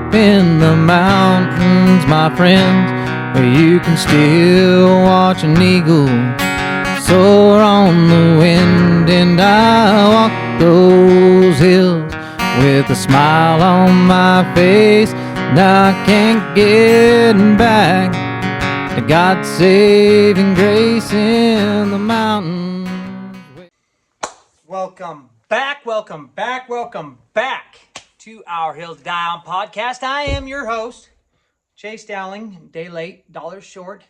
up in the mountains, my friends, where you can still watch an eagle soar on the wind. And I walk those hills with a smile on my face, and I can't get back to God's saving grace in the mountains. Welcome back to our Hills to Die On podcast. I am your host, Chase Dowling. Day late, dollar short.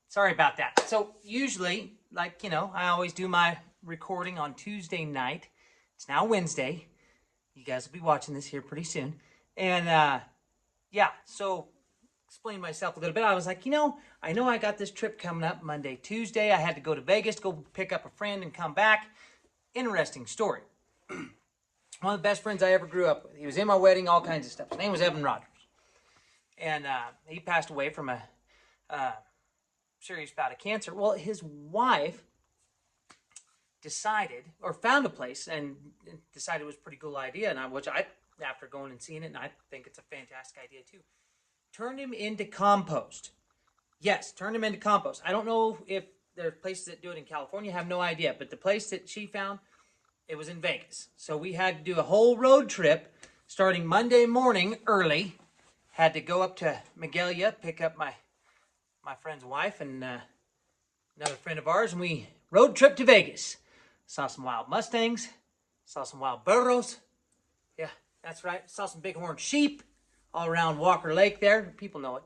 Sorry about that. So usually, I always do my recording on Tuesday night. It's now Wednesday. You guys will be watching this here pretty soon. And so explain myself a little bit. I was like, I know I got this trip coming up Monday, Tuesday. I had to go to Vegas, go pick up a friend and come back. Interesting story. One of the best friends I ever grew up with. He was in my wedding, all kinds of stuff. His name was Evan Rogers. And he passed away from a serious bout of cancer. Well, his wife decided, or found a place, and decided it was a pretty cool idea, after going and seeing it, and I think it's a fantastic idea too, turned him into compost. Yes, turned him into compost. I don't know if there are places that do it in California. I have no idea. But the place that she found, it was in Vegas. So we had to do a whole road trip starting Monday morning early. Had to go up to Magalia, pick up my friend's wife and another friend of ours, and we road trip to Vegas. Saw some wild Mustangs. Saw some wild burros. Yeah, that's right. Saw some bighorn sheep all around Walker Lake there. People know it.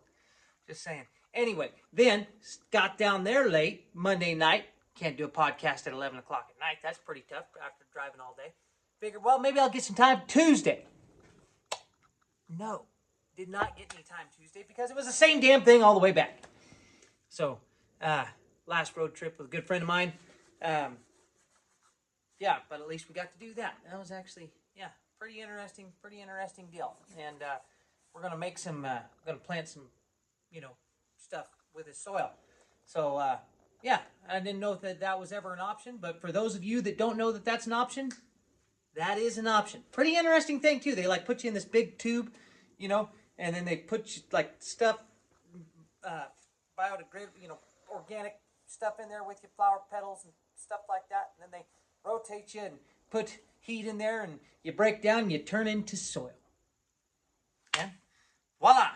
Just saying. Anyway, then got down there late Monday night. Can't do a podcast at 11 o'clock at night. That's pretty tough after driving all day. Figured, well, maybe I'll get some time Tuesday. No, did not get any time Tuesday because it was the same damn thing all the way back. So, last road trip with a good friend of mine. But at least we got to do that. That was actually, pretty interesting deal. And we're going to make some, going to plant some, stuff with his soil. So, I didn't know that was ever an option, but for those of you that don't know that that's an option, that is an option. Pretty interesting thing too. They put you in this big tube, and then they put you stuff, biodegradable, organic stuff in there with your flower petals and stuff like that. And then they rotate you and put heat in there, and you break down and you turn into soil. And voila!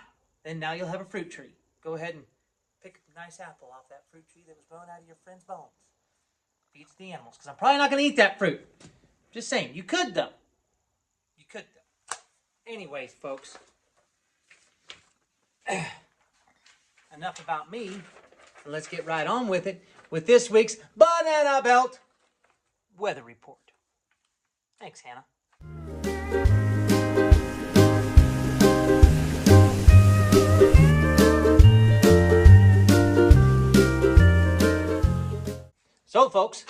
Then now you'll have a fruit tree. Go ahead and pick a nice apple off that fruit tree that was growing out of your friend's bones. Feed it to the animals, because I'm probably not going to eat that fruit. Just saying. You could, though. Anyways, folks. Enough about me. Let's get right on with it with this week's Banana Belt Weather Report. Thanks, Hannah. So, folks,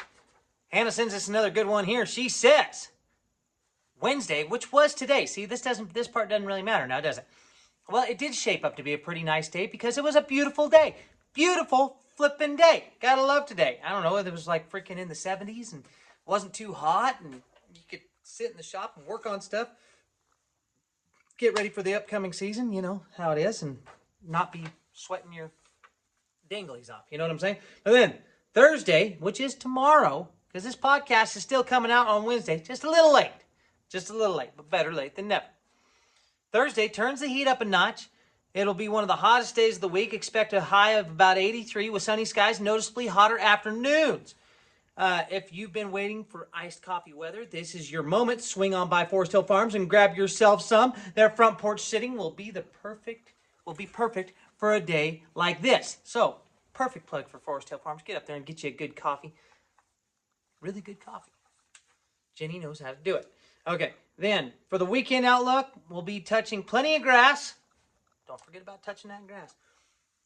Hannah sends us another good one here. She says, Wednesday, which was today. See, this part doesn't really matter now, does it? Well, it did shape up to be a pretty nice day because it was a beautiful day. Beautiful flipping day. Gotta love today. I don't know, it was freaking in the 70s and wasn't too hot, and you could sit in the shop and work on stuff. Get ready for the upcoming season, you know how it is, and not be sweating your danglies off. You know what I'm saying? But then, Thursday, which is tomorrow, because this podcast is still coming out on Wednesday, just a little late, but better late than never. Thursday turns the heat up a notch. It'll be one of the hottest days of the week. Expect a high of about 83 with sunny skies, noticeably hotter afternoons. If you've been waiting for iced coffee weather, this is your moment. Swing on by Forest Hill Farms and grab yourself some. Their front porch sitting will be perfect for a day like this. So, perfect plug for Forest Hill Farms. Get up there and get you a good coffee. Really good coffee. Jenny knows how to do it. Okay, then for the weekend outlook, we'll be touching plenty of grass. Don't forget about touching that grass.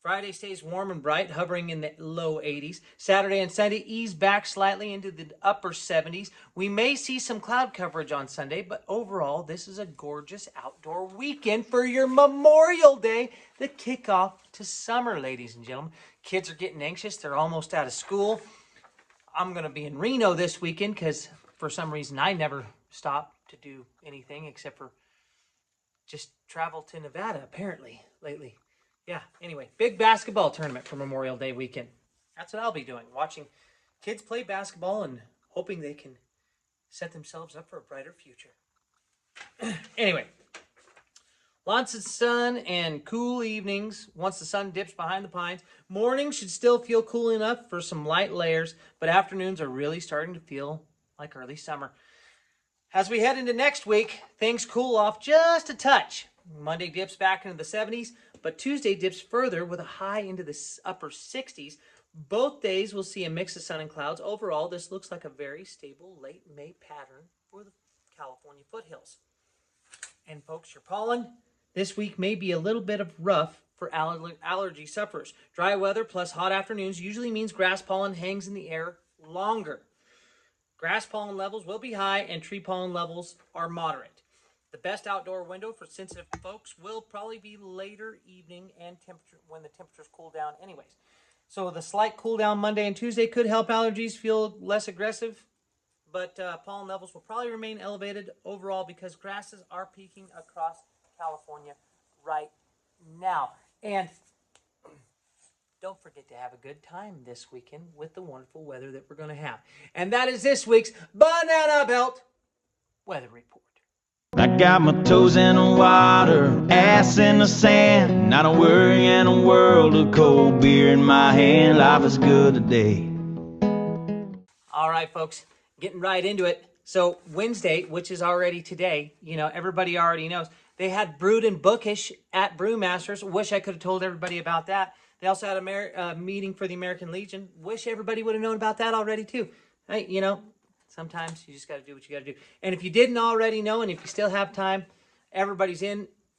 Friday stays warm and bright, hovering in the low 80s. Saturday and Sunday ease back slightly into the upper 70s. We may see some cloud coverage on Sunday, but overall, this is a gorgeous outdoor weekend for your Memorial Day, the kickoff to summer, ladies and gentlemen. Kids are getting anxious. They're almost out of school. I'm going to be in Reno this weekend because for some reason I never stop to do anything except for just traveled to Nevada, apparently, lately. Yeah, anyway, big basketball tournament for Memorial Day weekend. That's what I'll be doing, watching kids play basketball and hoping they can set themselves up for a brighter future. Anyway, lots of sun and cool evenings once the sun dips behind the pines. Mornings should still feel cool enough for some light layers, but afternoons are really starting to feel like early summer. As we head into next week, things cool off just a touch. Monday dips back into the 70s, but Tuesday dips further with a high into the upper 60s. Both days will see a mix of sun and clouds. Overall, this looks like a very stable late May pattern for the California foothills. And folks, your pollen this week may be a little bit of rough for allergy sufferers. Dry weather plus hot afternoons usually means grass pollen hangs in the air longer. Grass pollen levels will be high and tree pollen levels are moderate. The best outdoor window for sensitive folks will probably be later evening and temperature when the temperatures cool down anyways. So the slight cool down Monday and Tuesday could help allergies feel less aggressive, but pollen levels will probably remain elevated overall because grasses are peaking across California right now. And don't forget to have a good time this weekend with the wonderful weather that we're going to have. And that is this week's Banana Belt Weather Report. I got my toes in the water, ass in the sand, not a worry in a world of cold beer in my hand. Life is good today. All right, folks, getting right into it. So Wednesday, which is already today, everybody already knows, they had Brewed and Bookish at Brewmasters. Wish I could have told everybody about that. They also had a meeting for the American Legion. Wish everybody would have known about that already, too. Hey, sometimes you just got to do what you got to do. And if you didn't already know, and if you still have time,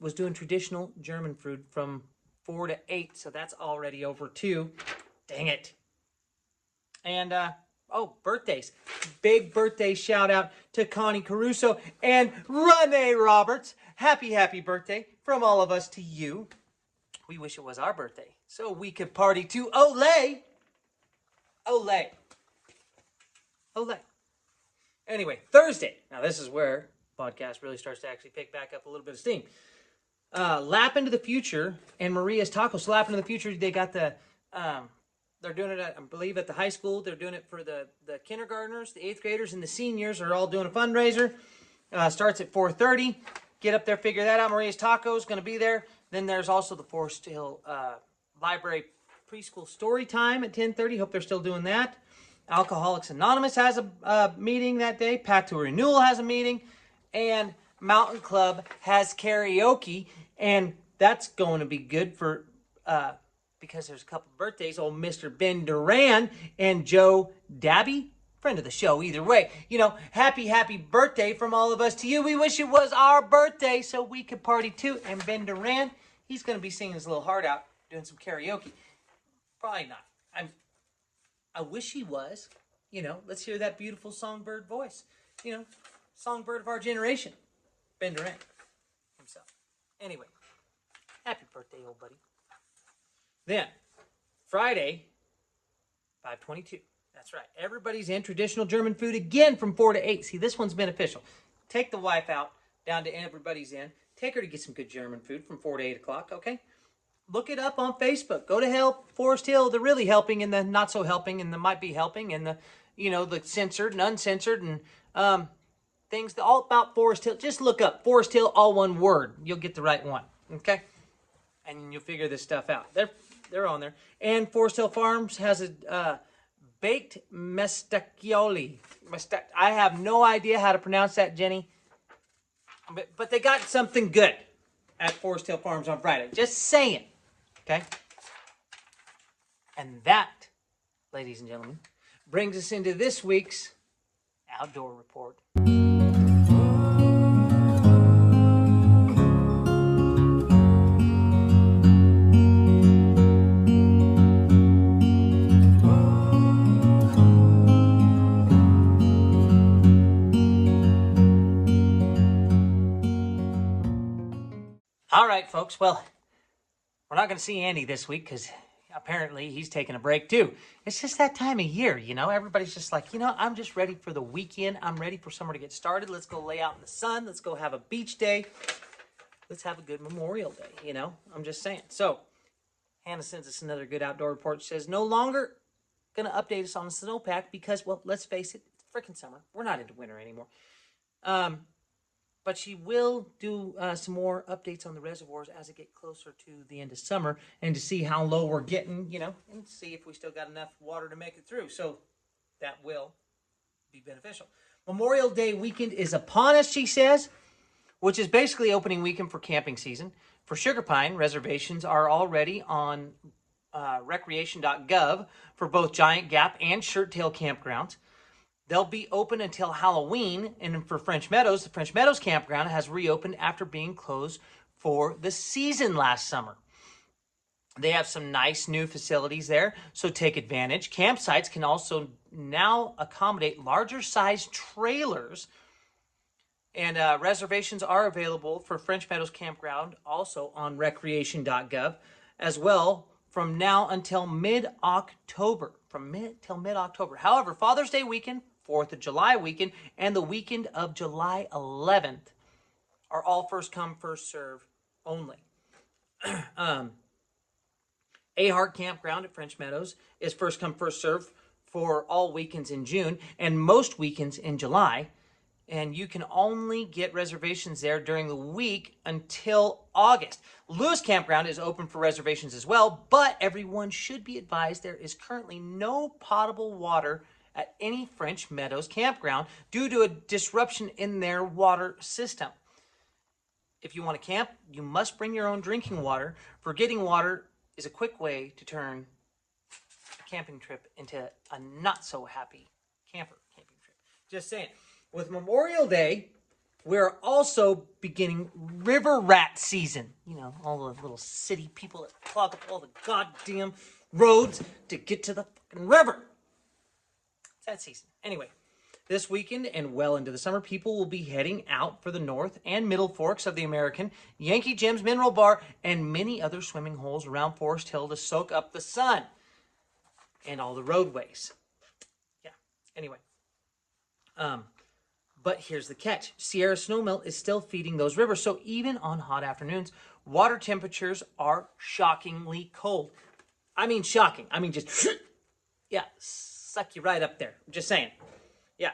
was doing traditional German food from 4 to 8. So that's already over, too. Dang it. And, birthdays. Big birthday shout out to Connie Caruso and Renee Roberts. Happy birthday from all of us to you. We wish it was our birthday so we could party to Olay. Olay. Olay. Anyway, Thursday. Now this is where podcast really starts to actually pick back up a little bit of steam. Lap into the Future and Maria's Tacos. Lap into the Future, they got the... they're doing it, I believe, at the high school. They're doing it for the kindergartners, the 8th graders, and the seniors are all doing a fundraiser. Starts at 4:30. Get up there, figure that out. Maria's Tacos going to be there. Then there's also the Forest Hill Library Preschool Story Time at 10:30. Hope they're still doing that. Alcoholics Anonymous has a meeting that day. Path to Renewal has a meeting. And Mountain Club has karaoke. And that's going to be good for... because there's a couple of birthdays, old Mr. Ben Duran and Joe Dabby, friend of the show either way. Happy birthday from all of us to you. We wish it was our birthday so we could party too. And Ben Duran, he's going to be singing his little heart out, doing some karaoke. Probably not. I wish he was. Let's hear that beautiful songbird voice. Songbird of our generation. Ben Duran himself. Anyway, happy birthday, old buddy. Then, Friday, 5:22. That's right. Everybody's in traditional German food again from 4 to 8. See, this one's beneficial. Take the wife out, down to everybody's in. Take her to get some good German food from 4 to 8 o'clock, okay? Look it up on Facebook. Go to Help Forest Hill, the really helping and the not so helping and the might be helping and the, the censored and uncensored and things all about Forest Hill. Just look up Forest Hill, all one word. You'll get the right one, okay? And you'll figure this stuff out. They're on there. And Forest Hill Farms has a baked mestaccioli. I have no idea how to pronounce that, Jenny. But they got something good at Forest Hill Farms on Friday. Just saying. Okay? And that, ladies and gentlemen, brings us into this week's Outdoor Report. All right, folks. Well, we're not going to see Andy this week because apparently he's taking a break too. It's just that time of year, Everybody's just like, I'm just ready for the weekend. I'm ready for summer to get started. Let's go lay out in the sun. Let's go have a beach day. let's have a good Memorial Day, I'm just saying. So, Hannah sends us another good outdoor report. She says, no longer going to update us on the snowpack because, well, let's face it, it's freaking summer. We're not into winter anymore. But she will do some more updates on the reservoirs as it get closer to the end of summer and to see how low we're getting, and see if we still got enough water to make it through. So that will be beneficial. Memorial Day weekend is upon us, she says, which is basically opening weekend for camping season. For Sugar Pine, reservations are already on recreation.gov for both Giant Gap and Shirt Tail campgrounds. They'll be open until Halloween, and for French Meadows, the French Meadows campground has reopened after being closed for the season last summer. They have some nice new facilities there, so take advantage. Campsites can also now accommodate larger size trailers, and reservations are available for French Meadows Campground also on recreation.gov as well from now until mid-October. However, Father's Day weekend, 4th of July weekend, and the weekend of July 11th are all first come, first serve only. Ahart Campground at French Meadows is first come, first serve for all weekends in June and most weekends in July. And you can only get reservations there during the week until August. Lewis Campground is open for reservations as well, but everyone should be advised there is currently no potable water at any French Meadows campground due to a disruption in their water system. If you want to camp, you must bring your own drinking water. For getting water is a quick way to turn a camping trip into a not so happy camping trip. Just saying. With Memorial Day, we're also beginning river rat season. All the little city people that clog up all the goddamn roads to get to the fucking river. It's that season. Anyway, this weekend and well into the summer, people will be heading out for the North and Middle Forks of the American, Yankee Jim's Mineral Bar, and many other swimming holes around Forest Hill to soak up the sun and all the roadways. Yeah, anyway. But here's the catch. Sierra snowmelt is still feeding those rivers. So even on hot afternoons, water temperatures are shockingly cold. I mean shocking. I mean just, yeah, suck you right up there. I'm just saying. Yeah,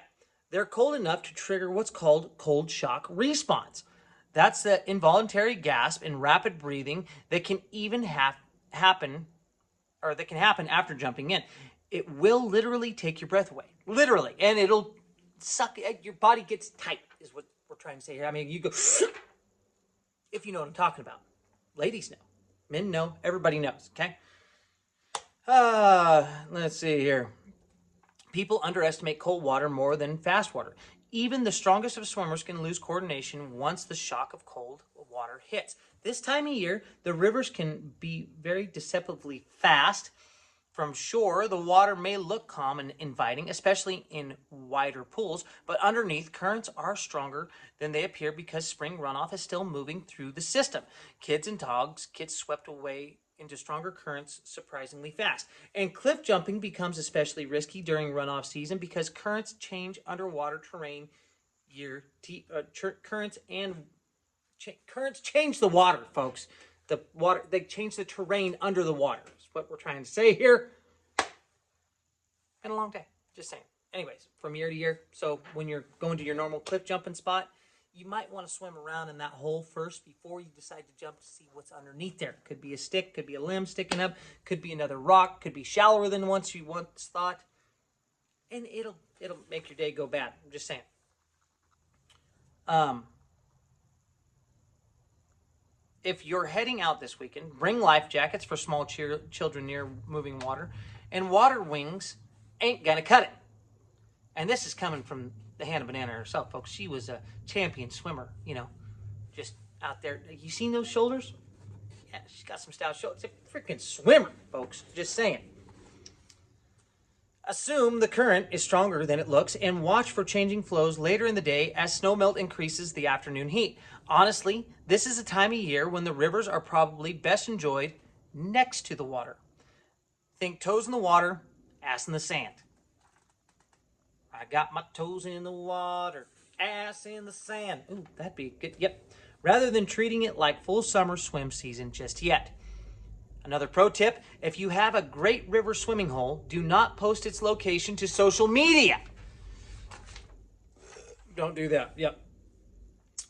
they're cold enough to trigger what's called cold shock response. That's the involuntary gasp and rapid breathing that can even happen after jumping in. It will literally take your breath away. Literally. And it'll suck, your body gets tight is what we're trying to say here. I mean, you go, if you know what I'm talking about. Ladies know. Men know. Everybody knows, okay? Let's see here. People underestimate cold water more than fast water. Even the strongest of swimmers can lose coordination once the shock of cold water hits. This time of year, the rivers can be very deceptively fast. From shore, the water may look calm and inviting, especially in wider pools, but underneath, currents are stronger than they appear because spring runoff is still moving through the system. Kids and dogs get swept away into stronger currents surprisingly fast. And cliff jumping becomes especially risky during runoff season because currents change underwater terrain currents change the water, folks. The water, they change the terrain under the water. Is what we're trying to say here. Been a long day. Just saying. Anyways, from year to year. So when you're going to your normal cliff jumping spot, you might want to swim around in that hole first before you decide to jump to see what's underneath there. Could be a stick, could be a limb sticking up, could be another rock, could be shallower than you once thought. And it'll make your day go bad. I'm just saying. If you're heading out this weekend, bring life jackets for small children near moving water, and water wings ain't gonna cut it. And this is coming from the Hannah Banana herself, folks. She was a champion swimmer, just out there. You seen those shoulders? Yeah, she's got some stout shoulders. It's a freaking swimmer, folks. Just saying. Assume the current is stronger than it looks and watch for changing flows later in the day as snowmelt increases the afternoon heat. Honestly, this is a time of year when the rivers are probably best enjoyed next to the water. Think toes in the water, ass in the sand. I got my toes in the water, ass in the sand. Ooh, that'd be good. Yep. rather than treating it like full summer swim season just yet. Another pro tip, if you have a great river swimming hole, do not post its location to social media. Don't do that. Yep.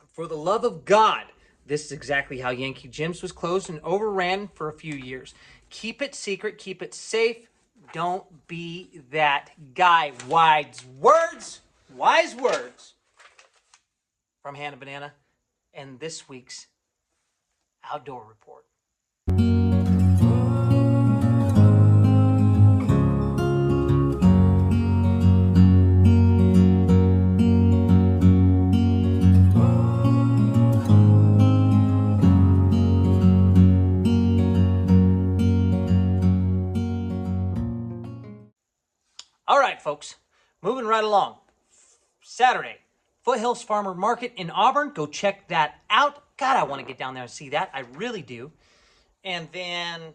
For the love of God, this is exactly how Yankee Jim's was closed and overran for a few years. Keep it secret, keep it safe. Don't be that guy. Wise words from Hannah Banana and this week's Outdoor Report. All right, folks, moving right along. Saturday, Foothills Farmer Market in Auburn. Go check that out. God, I want to get down there and see that. I really do. And then,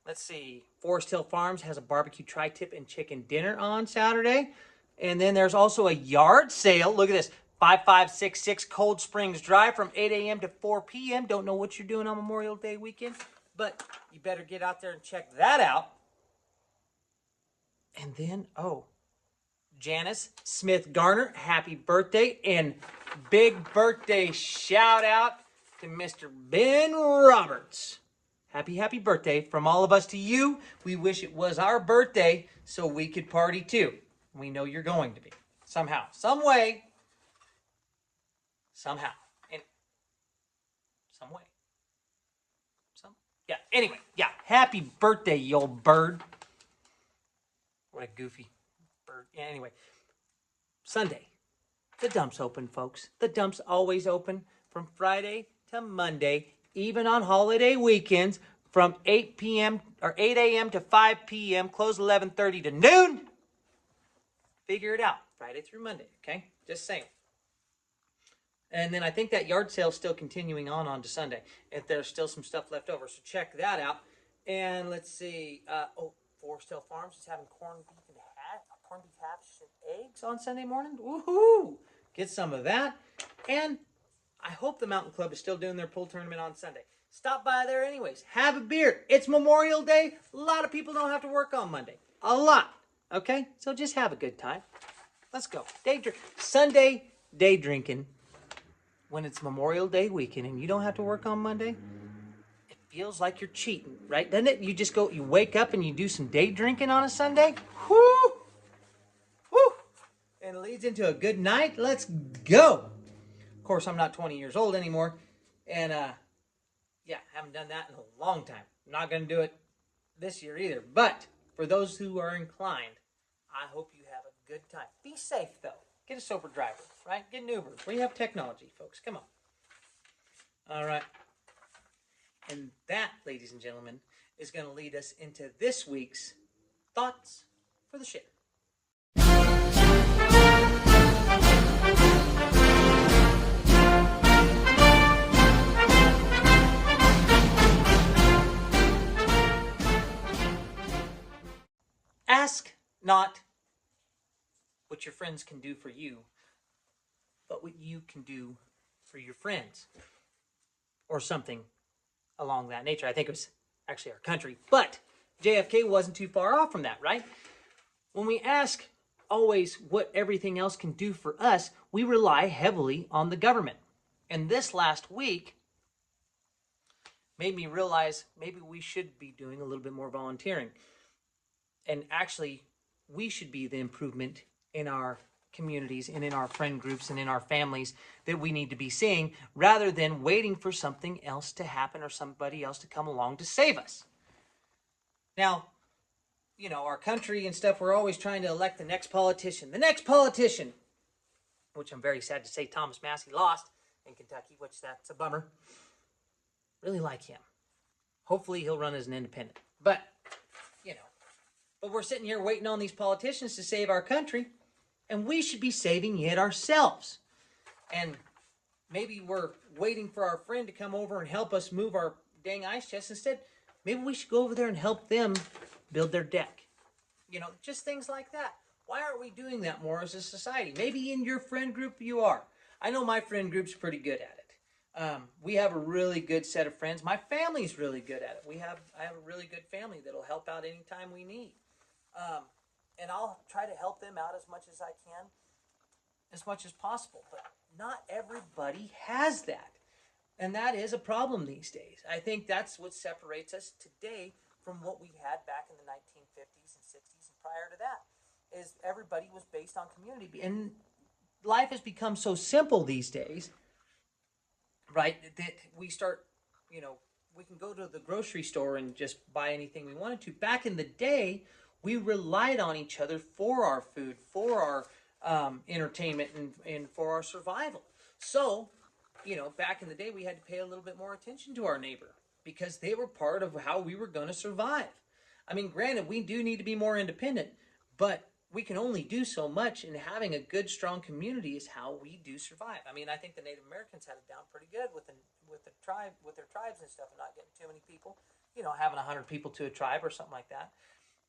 let's see, Forest Hill Farms has a barbecue tri-tip and chicken dinner on Saturday. And then there's also a yard sale. Look at this, 5566 Cold Springs Drive from 8 a.m. to 4 p.m. Don't know what you're doing on Memorial Day weekend, but you better get out there and check that out. And then, Janice Smith Garner, happy birthday, and big birthday shout out to Mr. Ben Roberts. Happy birthday from all of us to you. We wish it was our birthday so we could party too. We know you're going to be. Somehow, some way, somehow, in some way. Anyway, happy birthday, you old bird. What a goofy bird. Anyway, Sunday, the dump's open, folks. The dump's always open from Friday to Monday, even on holiday weekends, from 8 a.m. to 5 p.m., close 11:30 to noon. Figure it out, Friday through Monday, okay? Just saying. And then I think that yard sale's still continuing on to Sunday, if there's still some stuff left over, so check that out. And let's see, Forest Hill Farms is having corned beef hash and eggs on Sunday morning. Woohoo! Get some of that. And I hope the Mountain Club is still doing their pool tournament on Sunday. Stop by there anyways. Have a beer. It's Memorial Day. A lot of people don't have to work on Monday. A lot. Okay? So just have a good time. Let's go. Sunday day drinking when it's Memorial Day weekend and you don't have to work on Monday. Feels like you're cheating, right? Doesn't it? You wake up and you do some day drinking on a Sunday. Whoo! Whoo! And it leads into a good night. Let's go. Of course, I'm not 20 years old anymore. And, haven't done that in a long time. I'm not going to do it this year either. But for those who are inclined, I hope you have a good time. Be safe, though. Get a sober driver, right? Get an Uber. We have technology, folks. Come on. All right. And that, ladies and gentlemen, is going to lead us into this week's Thoughts for the Share. Ask not what your friends can do for you, but what you can do for your friends, or something along that nature. I think it was actually our country, but JFK wasn't too far off from that, right? When we ask always what everything else can do for us, we rely heavily on the government. And this last week made me realize maybe we should be doing a little bit more volunteering. And actually, we should be the improvement in our communities and in our friend groups and in our families that we need to be seeing, rather than waiting for something else to happen or somebody else to come along to save us. Now, our country and stuff, we're always trying to elect the next politician, which I'm very sad to say Thomas Massie lost in Kentucky, which that's a bummer. Really like him. Hopefully he'll run as an independent. But we're sitting here waiting on these politicians to save our country, and we should be saving it ourselves. And maybe we're waiting for our friend to come over and help us move our dang ice chest. Instead, maybe we should go over there and help them build their deck. Just things like that. Why aren't we doing that more as a society? Maybe in your friend group you are. I know my friend group's pretty good at it. We have a really good set of friends. My family's really good at it. I have a really good family that'll help out anytime we need. And I'll try to help them out as much as I can, as much as possible. But not everybody has that. And that is a problem these days. I think that's what separates us today from what we had back in the 1950s and 60s and prior to that, is everybody was based on community. And life has become so simple these days, right, that we start, we can go to the grocery store and just buy anything we wanted to. Back in the day, we relied on each other for our food, for our entertainment, and for our survival. So, back in the day, we had to pay a little bit more attention to our neighbor because they were part of how we were going to survive. I mean, granted, we do need to be more independent, but we can only do so much, and having a good, strong community is how we do survive. I mean, I think the Native Americans had it down pretty good with their tribes and stuff, and not getting too many people. Having 100 people to a tribe or something like that.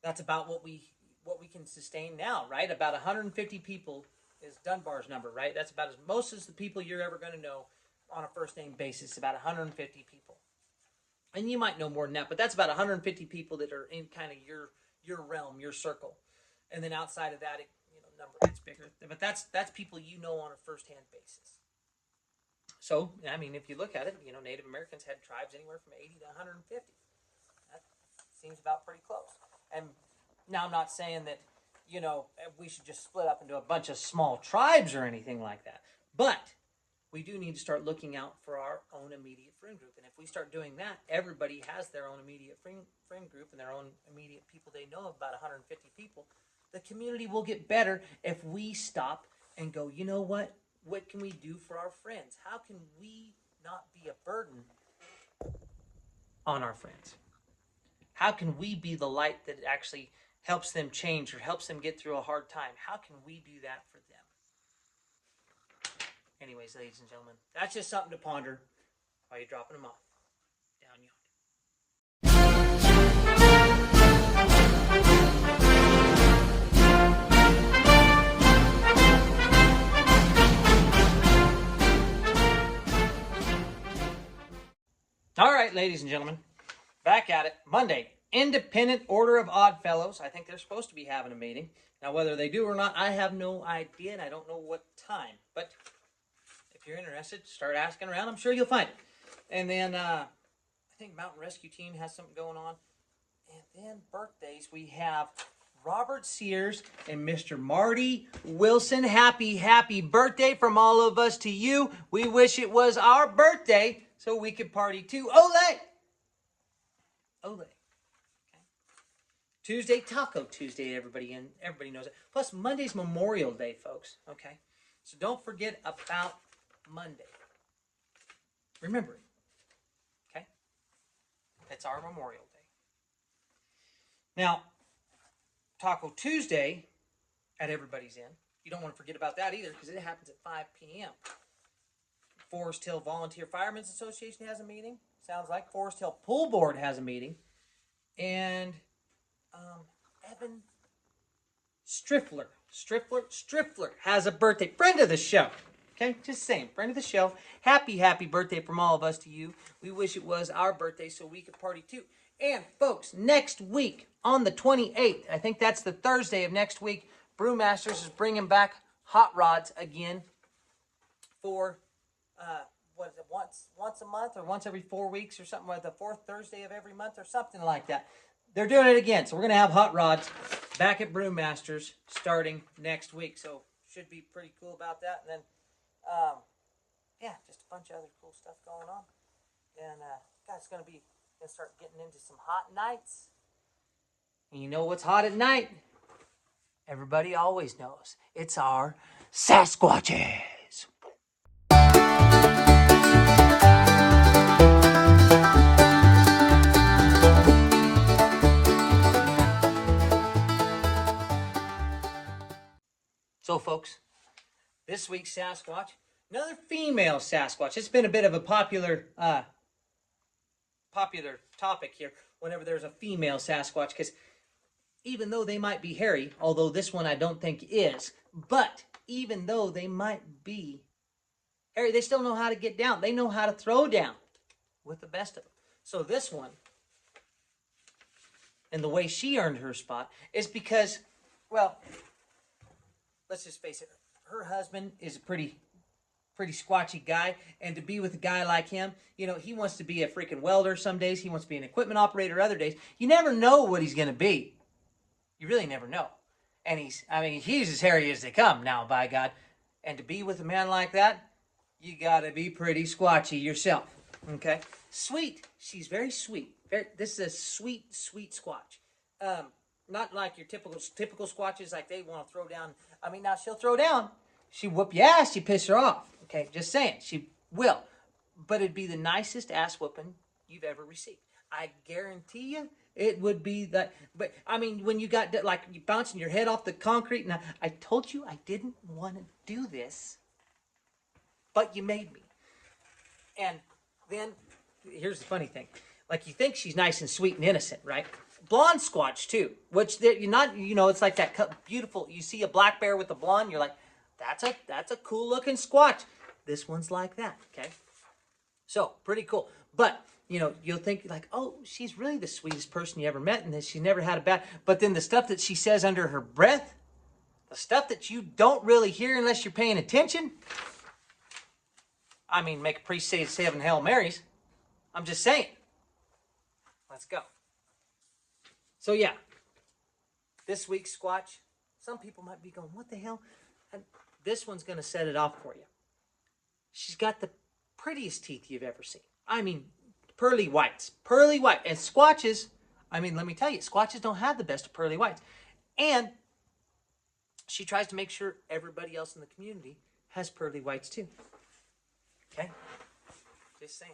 That's about what we can sustain now, right? About 150 people is Dunbar's number, right? That's about as most as the people you're ever going to know on a first name basis. About 150 people, and you might know more than that, but that's about 150 people that are in kind of your realm, your circle. And then outside of that, number gets bigger. But that's people on a first-hand basis. So, I mean, if you look at it, Native Americans had tribes anywhere from 80 to 150. That seems about pretty close. And now I'm not saying that, we should just split up into a bunch of small tribes or anything like that. But we do need to start looking out for our own immediate friend group. And if we start doing that, everybody has their own immediate friend group and their own immediate people they know of, about 150 people. The community will get better if we stop and go, you know what? What can we do for our friends? How can we not be a burden on our friends? How can we be the light that actually helps them change or helps them get through a hard time? How can we do that for them? Anyways, ladies and gentlemen, that's just something to ponder while you're dropping them off down yonder. All right, ladies and gentlemen, back at it. Monday, Independent Order of Odd Fellows. I think they're supposed to be having a meeting. Now, whether they do or not, I have no idea, and I don't know what time. But if you're interested, start asking around. I'm sure you'll find it. And then I think Mountain Rescue Team has something going on. And then birthdays, we have Robert Sears and Mr. Marty Wilson. Happy birthday from all of us to you. We wish it was our birthday so we could party too. Ole! Okay. Tuesday, Taco Tuesday, everybody knows it. Plus, Monday's Memorial Day, folks. Okay? So don't forget about Monday. Remember it. Okay? It's our Memorial Day. Now, Taco Tuesday at Everybody's Inn. You don't want to forget about that either because it happens at 5 p.m. Forest Hill Volunteer Firemen's Association has a meeting. Sounds like Forest Hill Pool Board has a meeting. And Evan Striffler has a birthday. Friend of the show. Okay, just saying. Friend of the show. Happy birthday from all of us to you. We wish it was our birthday so we could party too. And folks, next week on the 28th, I think that's the Thursday of next week, Brewmasters is bringing back hot rods again for, what is it, once a month or once every 4 weeks or something, like the fourth Thursday of every month or something like that. They're doing it again, so we're going to have hot rods back at Brewmasters starting next week, so should be pretty cool about that. And then, yeah, just a bunch of other cool stuff going on. And, guys, it's going to start getting into some hot nights. And you know what's hot at night? Everybody always knows. It's our Sasquatches. So, folks, this week's Sasquatch, another female Sasquatch. It's been a bit of a popular topic here whenever there's a female Sasquatch, because even though they might be hairy, although this one I don't think is, but even though they might be They still know how to get down. They know how to throw down with the best of them. So this one, and the way she earned her spot is because, well, let's just face it, her husband is a pretty squatchy guy, and to be with a guy like him, you know, he wants to be a freaking welder some days, he wants to be an equipment operator other days. You never know what he's going to be. You really never know. And he's as hairy as they come now, by God. And to be with a man like that, you got to be pretty squatchy yourself, okay? Sweet. She's very sweet. This is a sweet, sweet squatch. Not like your typical squatches, like they want to throw down. I mean, now she'll throw down. She whoop your ass, you piss her off. Okay, just saying, she will. But it'd be the nicest ass whooping you've ever received. I guarantee you it would be that. But, I mean, when you got, like, you bouncing your head off the concrete. Now, I told you I didn't want to do this, but you made me. And then, here's the funny thing. Like, you think she's nice and sweet and innocent, right? Blonde squatch, too. Which, you're not, you know, it's like that beautiful, you see a black bear with a blonde, you're like, that's a cool-looking squatch. This one's like that, okay? So, pretty cool. But, you know, you'll think, like, oh, she's really the sweetest person you ever met, and that she never had a bad... But then the stuff that she says under her breath, the stuff that you don't really hear unless you're paying attention, I mean, make a priest say 7 Hail Marys. I'm just saying. Let's go. So, yeah. This week's squatch, some people might be going, what the hell? And this one's going to set it off for you. She's got the prettiest teeth you've ever seen. I mean, pearly whites. Pearly white. And squatches, I mean, let me tell you, squatches don't have the best of pearly whites. And she tries to make sure everybody else in the community has pearly whites too. Okay? Just saying.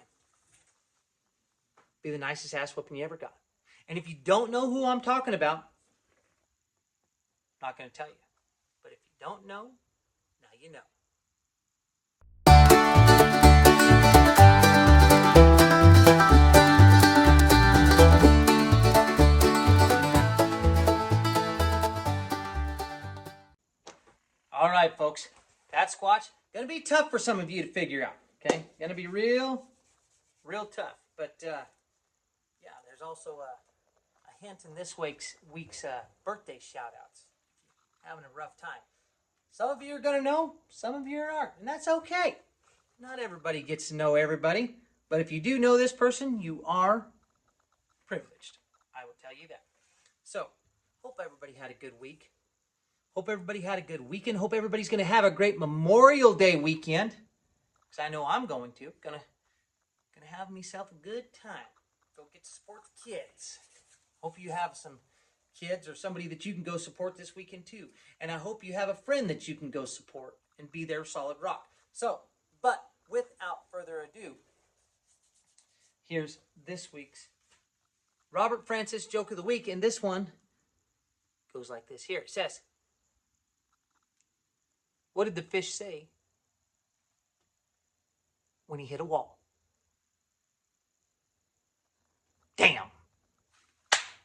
Be the nicest ass whooping you ever got. And if you don't know who I'm talking about, I'm not going to tell you. But if you don't know, now you know. All right, folks. That squatch, going to be tough for some of you to figure out. Okay? Going to be real tough. But, yeah, there's also a hint in this week's birthday shout-outs. Having a rough time. Some of you are going to know, some of you aren't, and that's okay. Not everybody gets to know everybody, but if you do know this person, you are privileged. I will tell you that. So, hope everybody had a good week. Hope everybody had a good weekend. Hope everybody's going to have a great Memorial Day weekend, because I know I'm going to. Gonna have myself a good time. Go get to support the kids. Hope you have some kids or somebody that you can go support this weekend too. And I hope you have a friend that you can go support and be their solid rock. So, but without further ado, here's this week's Robert Francis Joke of the Week. And this one goes like this here. It says, what did the fish say when he hit a wall? Damn.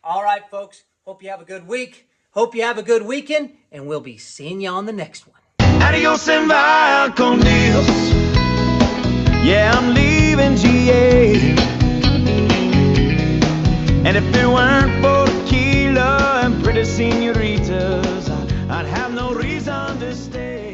All right, folks. Hope you have a good week. Hope you have a good weekend. And we'll be seeing you on the next one. Adios and via con Dios. Yeah, I'm leaving GA. And if it weren't for tequila and pretty senoritas, I'd have no reason to stay.